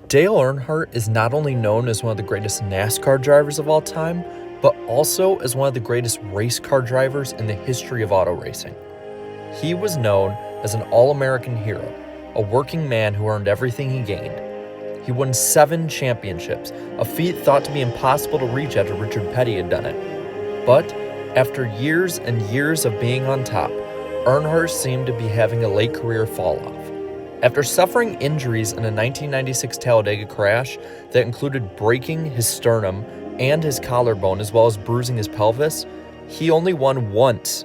Dale Earnhardt is not only known as one of the greatest NASCAR drivers of all time, but also as one of the greatest race car drivers in the history of auto racing. He was known as an all-American hero, a working man who earned everything he gained. He won 7 championships, a feat thought to be impossible to reach after Richard Petty had done it. But after years and years of being on top, Earnhardt seemed to be having a late career fall-off. After suffering injuries in a 1996 Talladega crash that included breaking his sternum and his collarbone as well as bruising his pelvis, he only won once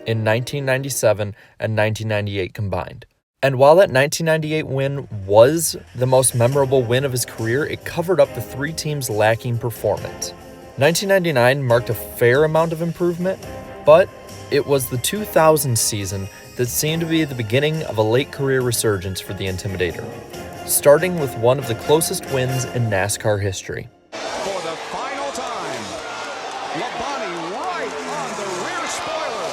in 1997 and 1998 combined. And while that 1998 win was the most memorable win of his career, it covered up the 3 teams' lacking performance. 1999 marked a fair amount of improvement, but it was the 2000 season that seemed to be the beginning of a late career resurgence for the Intimidator, starting with one of the closest wins in NASCAR history. For the final time, Labonte right on the rear spoiler.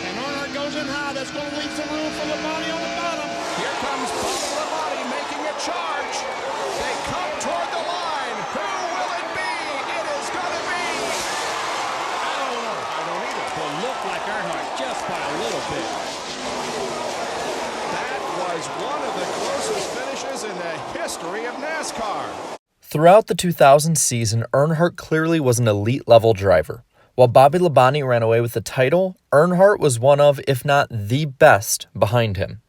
And Earnhardt goes in high. That's going to leave some room for Labonte on the bottom. Here comes Labonte making a charge. They come toward the line. Who will it be? It is going to be. I don't know. I don't either. Will look like Earnhardt just by a little bit. That was one of the closest finishes in the history of NASCAR. Throughout the 2000 season, Earnhardt clearly was an elite-level driver. While Bobby Labonte ran away with the title, Earnhardt was one of, if not the best, behind him.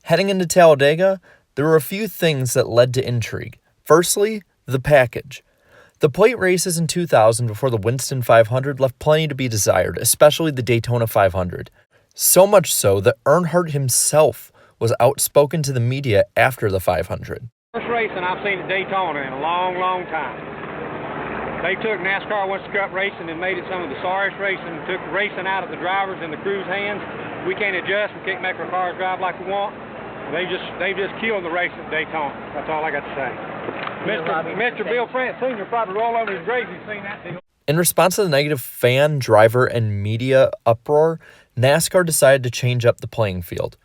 Heading into Talladega, there were a few things that led to intrigue. Firstly, the package. The plate races in 2000 before the Winston 500 left plenty to be desired, especially the Daytona 500. So much so that Earnhardt himself was outspoken to the media after the 500. First racing I've seen at Daytona in a long, long time. They took NASCAR Winston Cup racing and made it some of the sorriest racing, took racing out of the drivers and the crew's hands. We can't adjust, we can't make our cars drive like we want. They just killed the race at Daytona. That's all I got to say. Mr. Bill France Sr. probably roll over his grave if he's seen that deal. In response to the negative fan, driver, and media uproar, NASCAR decided to change up the playing field.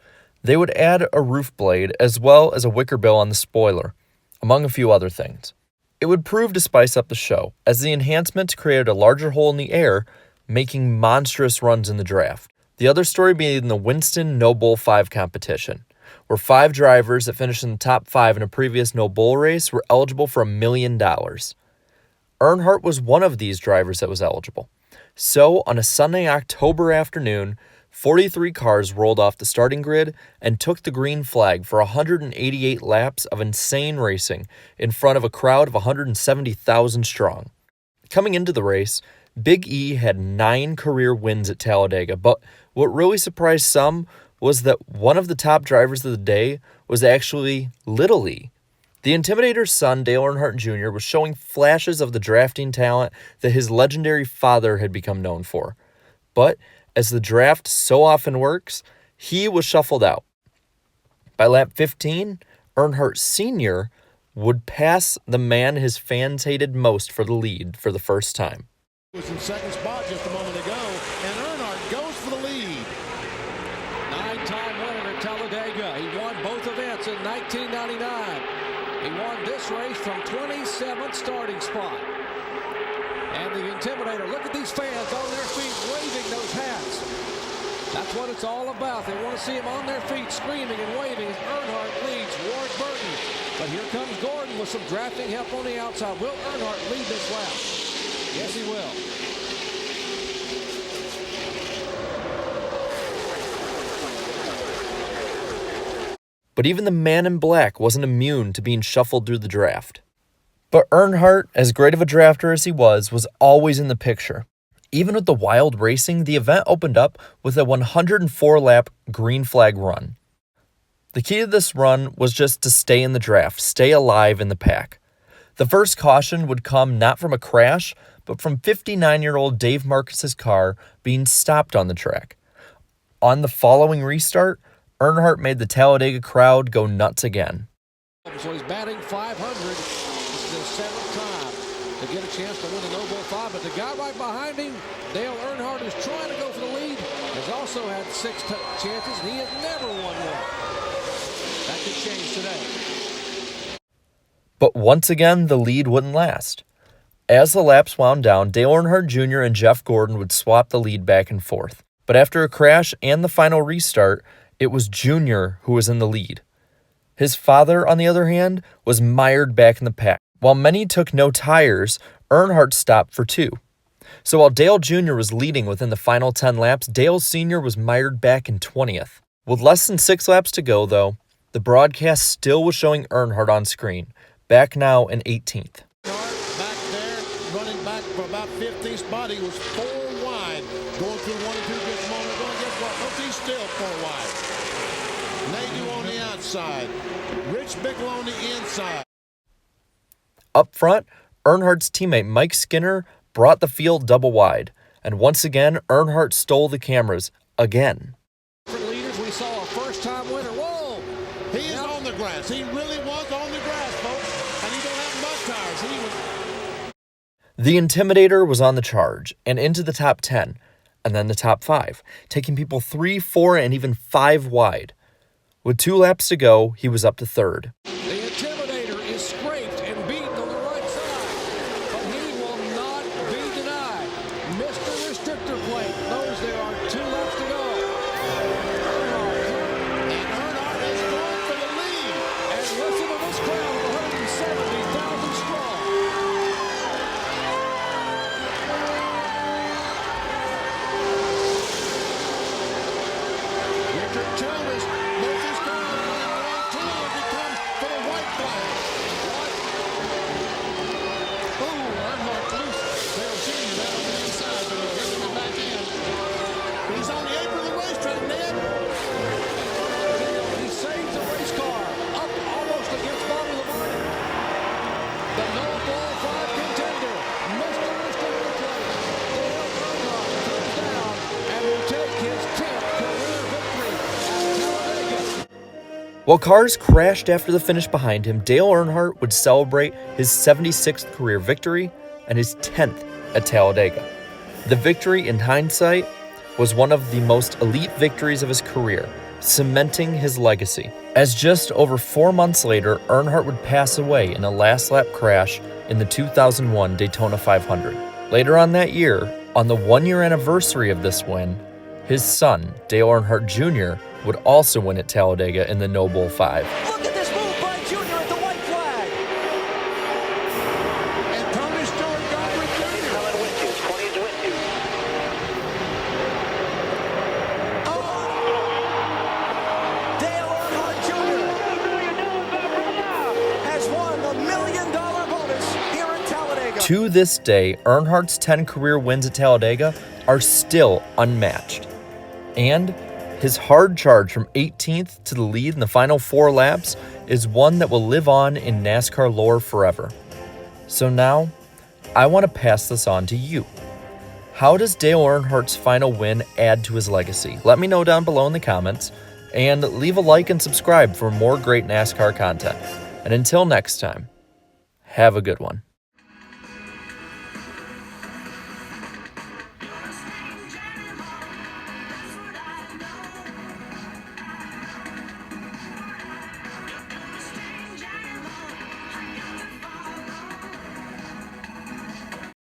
They would add a roof blade as well as a wicker bill on the spoiler, among a few other things. It would prove to spice up the show, as the enhancements created a larger hole in the air, making monstrous runs in the draft. The other story being the Winston No Bull 5 competition, where 5 drivers that finished in the top 5 in a previous No Bull race were eligible for $1 million. Earnhardt was one of these drivers that was eligible. So, on a Sunday, October afternoon, 43 cars rolled off the starting grid and took the green flag for 188 laps of insane racing in front of a crowd of 170,000 strong. Coming into the race, Big E had 9 career wins at Talladega, but what really surprised some was that one of the top drivers of the day was actually Little E. The Intimidator's son, Dale Earnhardt Jr., was showing flashes of the drafting talent that his legendary father had become known for. But, as the draft so often works, he was shuffled out. By lap 15, Earnhardt Sr. would pass the man his fans hated most for the lead for the first time. He was in second spot just a moment ago, and Earnhardt goes for the lead. 9-time winner at Talladega. He won both events in 1999. He won this race from 27th starting spot. And the Intimidator, look at these fans on their feet waving those hats. That's what it's all about. They want to see them on their feet screaming and waving as Earnhardt leads Ward Burton. But here comes Gordon with some drafting help on the outside. Will Earnhardt lead this lap? Yes, he will. But even the man in black wasn't immune to being shuffled through the draft. But Earnhardt, as great of a drafter as he was always in the picture. Even with the wild racing, the event opened up with a 104-lap green flag run. The key to this run was just to stay in the draft, stay alive in the pack. The first caution would come not from a crash, but from 59-year-old Dave Marcus's car being stopped on the track. On the following restart, Earnhardt made the Talladega crowd go nuts again. So he's batting 500. This is his 7th time to get a chance to win the No Bull 5. But the guy right behind him, Dale Earnhardt, is trying to go for the lead, has also had 6 chances, and he has never won one. That could change today. But once again, the lead wouldn't last. As the laps wound down, Dale Earnhardt Jr. and Jeff Gordon would swap the lead back and forth. But after a crash and the final restart, it was Jr. who was in the lead. His father, on the other hand, was mired back in the pack. While many took no tires, Earnhardt stopped for 2. So while Dale Jr. was leading within the final 10 laps, Dale Sr. was mired back in 20th. With less than 6 laps to go, though, the broadcast still was showing Earnhardt on screen, back now in 18th. Back there, running back for about 15th spot. He was 4 wide, going through 1 and 2 just a moment ago. And guess what, folks? He's still 4 wide. Nadu on the outside. Rich Bickle on the inside. Up front, Earnhardt's teammate Mike Skinner brought the field double wide, and once again, Earnhardt stole the cameras again. For leaders, we saw a first-time winner. Whoa! He is on the grass. He really was on the grass, folks. And he don't have mud tires. He was. The Intimidator was on the charge and into the top 10, and then the top 5, taking people 3, 4, and even 5 wide. With 2 laps to go, he was up to 3rd. The Intimidator is scraped and beaten on the right side, but he will not be denied. Mr. Restrictor Plate knows there are 2 laps to go. And Earnhardt is going for the lead. And listen to this crowd of 170,000 strong. Richard Chalmers knows he's going to win 1-2 as he comes for the white flag. Ooh, Earnhardt loose. Dale Jr. out on the inside, but he's getting it back in. He's on the apron of the racetrack, Ned. He saves the race car. Up almost against Bobby Lamar. The no-ball 5 contender, Mr. Restrictor Plate. Dale Earnhardt comes down and will take his 10th career victory at Talladega. While cars crashed after the finish behind him, Dale Earnhardt would celebrate his 76th career victory and his 10th at Talladega. The victory, in hindsight, was one of the most elite victories of his career, cementing his legacy. As just over 4 months later, Earnhardt would pass away in a last-lap crash in the 2001 Daytona 500. Later on that year, on the 1-year anniversary of this win, his son, Dale Earnhardt Jr., would also win at Talladega in the No Bull 5. Look at this move by Jr. at the white flag. And Tony Stewart got with Jr. Coming with you. 20's with you. Dale Earnhardt Jr. has won the $1 million bonus here at Talladega. To this day, Earnhardt's 10 career wins at Talladega are still unmatched. And his hard charge from 18th to the lead in the final 4 laps is one that will live on in NASCAR lore forever. So now, I want to pass this on to you. How does Dale Earnhardt's final win add to his legacy? Let me know down below in the comments, and leave a like and subscribe for more great NASCAR content. And until next time, have a good one.